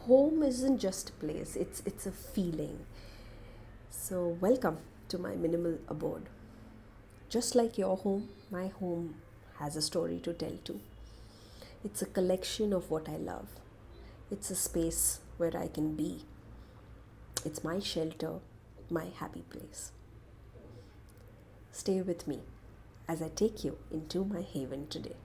home isn't just a place, it's a feeling. So welcome to my minimal abode. Just like your home, my home has a story to tell too. It's a collection of what I love. It's a space where I can be. It's my shelter, my happy place. Stay with me as I take you into my haven today.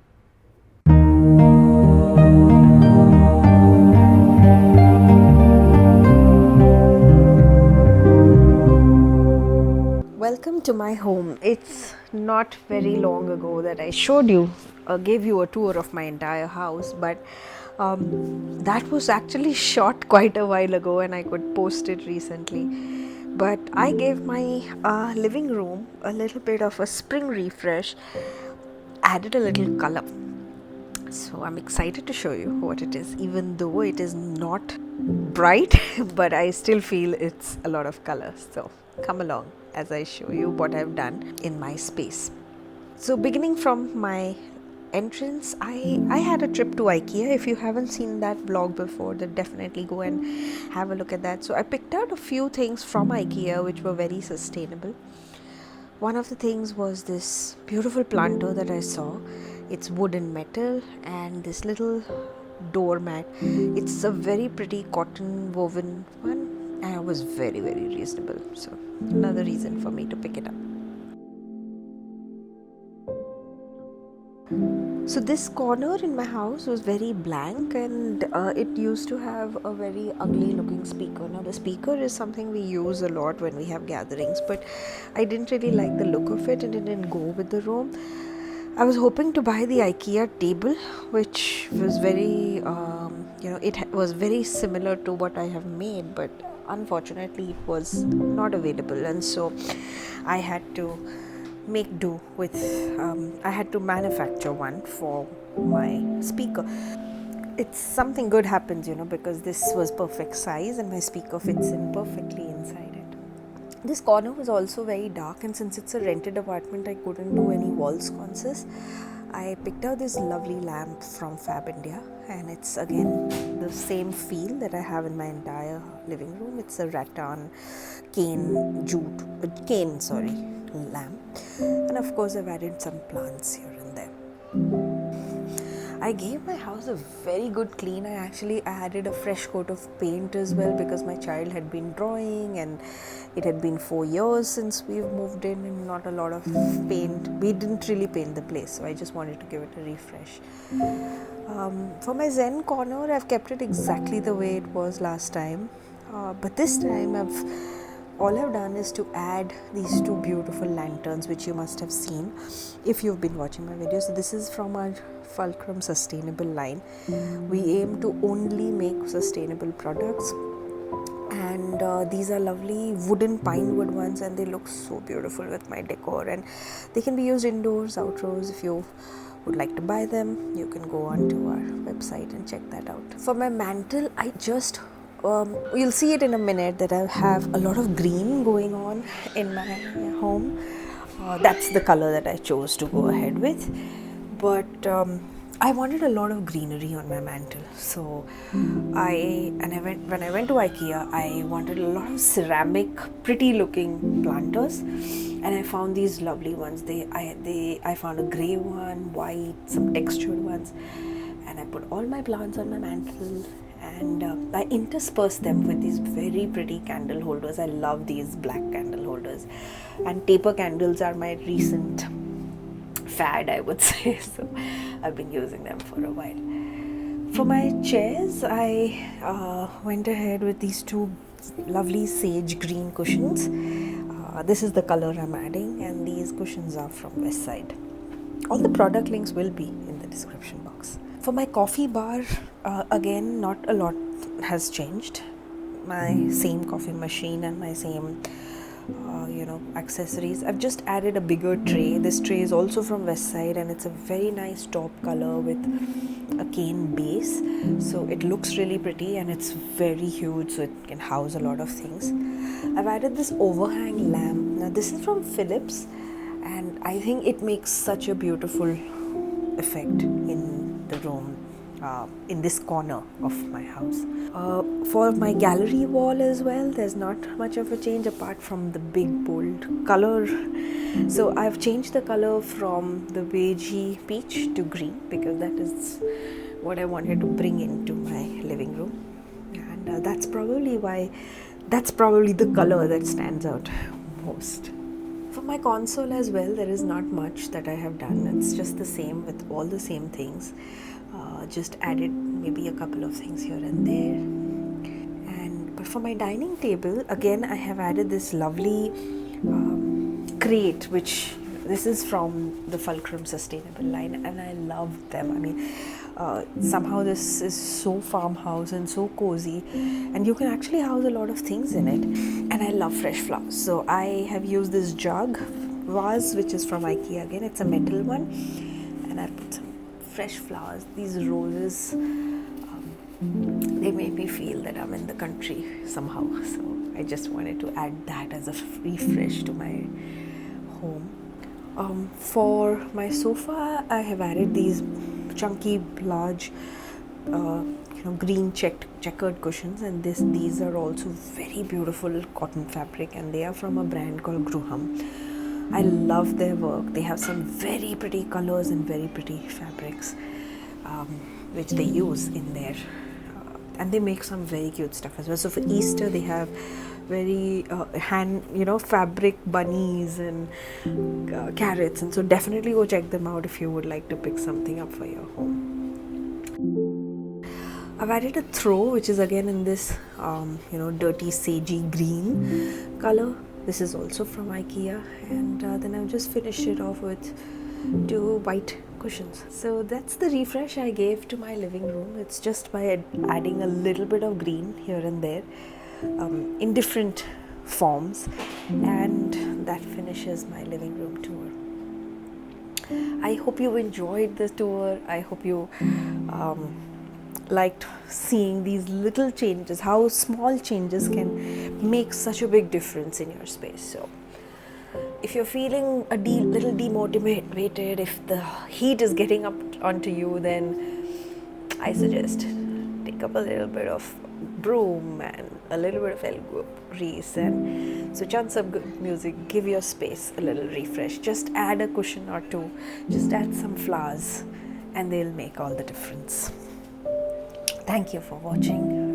Welcome to my home. It's not very long ago that I showed you, gave you a tour of my entire house, but that was actually shot quite a while ago and I could post it recently. But I gave my living room a little bit of a spring refresh, added a little color. So I'm excited to show you what it is, even though it is not bright, but I still feel it's a lot of color. So come along as I show you what I've done in my space. So beginning from my entrance, I had a trip to Ikea. If you haven't seen that vlog before, then definitely go and have a look at that. So I picked out a few things from Ikea which were very sustainable. One of the things was this beautiful planter that I saw. It's wood and metal, and this little doormat. It's a very pretty cotton woven one, and it was very, very reasonable. So another reason for me to pick it up. So this corner in my house was very blank, and it used to have a very ugly looking speaker. Now the speaker is something we use a lot when we have gatherings, but I didn't really like the look of it and it didn't go with the room. I was hoping to buy the Ikea table, which was very, it was very similar to what I have made, but unfortunately it was not available, and so I had to make do with I had to manufacture one for my speaker. It's something good happens, because this was perfect size and my speaker fits in perfectly inside it. This corner was also very dark, and since it's a rented apartment, I couldn't do any wall sconces. I picked out this lovely lamp from Fabindia, and it's again the same feel that I have in my entire living room. It's a rattan lamp, and of course I've added some plants here and there. I gave my house a very good clean. I actually added a fresh coat of paint as well, because my child had been drawing and it had been 4 years since we've moved in and not a lot of paint. We didn't really paint the place, so I just wanted to give it a refresh. For my Zen corner, I've kept it exactly the way it was last time, but this time all I've done is to add these two beautiful lanterns, which you must have seen if you've been watching my videos. So this is from our Fulcrum sustainable line. We aim to only make sustainable products, and these are lovely wooden pine wood ones, and they look so beautiful with my decor, and they can be used indoors, outdoors. If you would like to buy them, you can go onto our website and check that out. For my mantle, I just you'll see it in a minute that I have a lot of green going on in my home. That's the color that I chose to go ahead with, but I wanted a lot of greenery on my mantle. So when I went to Ikea, I wanted a lot of ceramic, pretty looking planters, and I found these lovely ones. I found a grey one, white, some textured ones, and I put all my plants on my mantle, and I interspersed them with these very pretty candle holders. I love these black candle holders, and taper candles are my recent fad, I would say. So I've been using them for a while. For my chairs, I went ahead with these two lovely sage green cushions. This is the color I'm adding, and these cushions are from Westside. All the product links will be in the description box. For my coffee bar, again, not a lot has changed. My same coffee machine and my same accessories. I've just added a bigger tray. This tray is also from Westside, and it's a very nice top color with a cane base, so it looks really pretty, and it's very huge, so it can house a lot of things. I've added this overhang lamp. Now this is from Philips, and I think it makes such a beautiful effect in the room. in this corner of my house. For my gallery wall as well, there's not much of a change apart from the big bold color. So I've changed the color from the beigey peach to green because that is what I wanted to bring into my living room, and that's probably the color that stands out most. For my console as well, there is not much that I have done. It's just the same with all the same things. Just added maybe a couple of things here and there. But for my dining table, again, I have added this lovely crate, which this is from the Fulcrum sustainable line, and I love them. I mean, somehow this is so farmhouse and so cozy, and you can actually house a lot of things in it. And I love fresh flowers, so I have used this jug vase, which is from Ikea. Again, it's a metal one, and I put some fresh flowers. These roses, they make me feel that I'm in the country somehow, so I just wanted to add that as a refresh to my home. For my sofa, I have added these chunky, large, green checkered cushions, and these are also very beautiful cotton fabric, and they are from a brand called Gruham. I love their work. They have some very pretty colors and very pretty fabrics, which they use in there, and they make some very cute stuff as well. So for Easter, they have very fabric bunnies and carrots, and so definitely go check them out if you would like to pick something up for your home. I've added a throw, which is again in this dirty sagey green color. This is also from Ikea, and then I've just finished it off with 2 white cushions. So that's the refresh I gave to my living room. It's just by adding a little bit of green here and there, in different forms, and that finishes my living room tour. I hope you enjoyed the tour. I hope you liked seeing these little changes, how small changes can make such a big difference in your space. So if you're feeling a little demotivated, if the heat is getting up onto you, then I suggest take up a little bit of broom and a little bit of elbow grease and switch on some good music. Give your space a little refresh. Just add a cushion or two, just add some flowers, and they'll make all the difference. Thank you for watching.